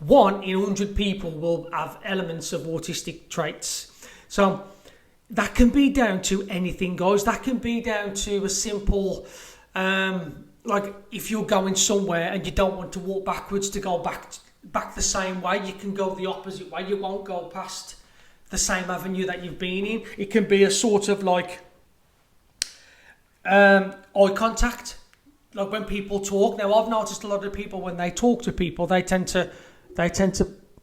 1 in 100 people will have elements of autistic traits. So that can be down to anything, guys. That can be down to a simple, like if you're going somewhere and you don't want to walk backwards to go back the same way, you can go the opposite way. You won't go past the same avenue that you've been in. It can be a sort of like eye contact, like when people talk. Now, I've noticed a lot of people, when they talk to people, they tend to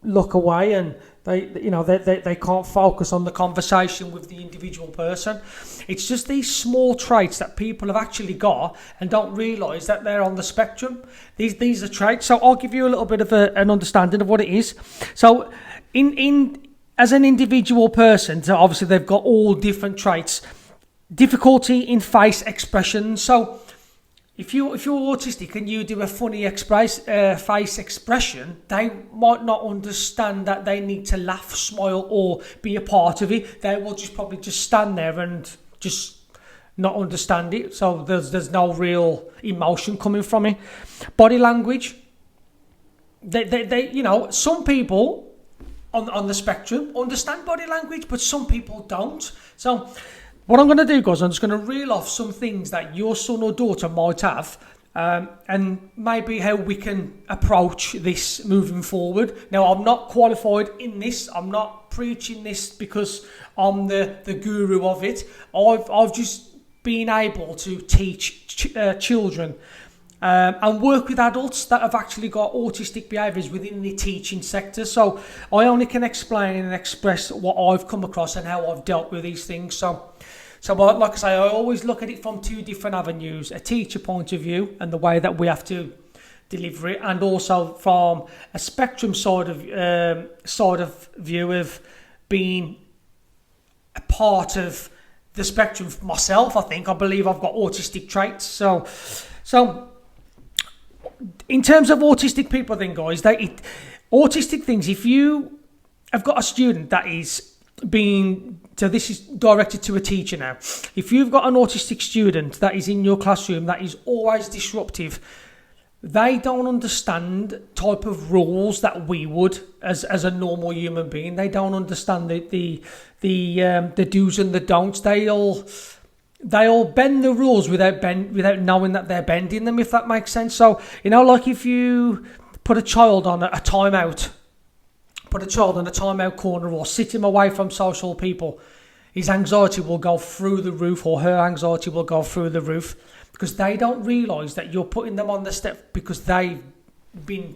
look away, and they can't focus on the conversation with the individual person. It's just these small traits that people have actually got and don't realise that they're on the spectrum. These are traits. So I'll give you a little bit of an understanding of what it is. So in as an individual person, so obviously they've got all different traits. Difficulty in face expression. So if you're autistic and you do a funny face expression, they might not understand that they need to laugh, smile, or be a part of it. They will probably just stand there and just not understand it. So there's no real emotion coming from it. Body language. They some people on the spectrum understand body language, but some people don't. So what I'm going to do, guys, I'm just going to reel off some things that your son or daughter might have, and maybe how we can approach this moving forward. Now, I'm not qualified in this. I'm not preaching this because I'm the guru of it. I've just been able to teach children and work with adults that have actually got autistic behaviours within the teaching sector. So I only can explain and express what I've come across and how I've dealt with these things. So like I say, I always look at it from 2 different avenues: a teacher point of view and the way that we have to deliver it, and also from a spectrum side of view of being a part of the spectrum myself. I believe I've got autistic traits. So in terms of autistic people, then, guys, autistic things. If you have got a student that is so this is directed to a teacher now. If you've got an autistic student that is in your classroom that is always disruptive, they don't understand type of rules that we would as a normal human being. They don't understand the do's and the don'ts. They'll bend the rules without knowing that they're bending them, if that makes sense. So, like if you put a child on a timeout, corner, or sit him away from social people, his anxiety will go through the roof, or her anxiety will go through the roof, because they don't realise that you're putting them on the step because they've been,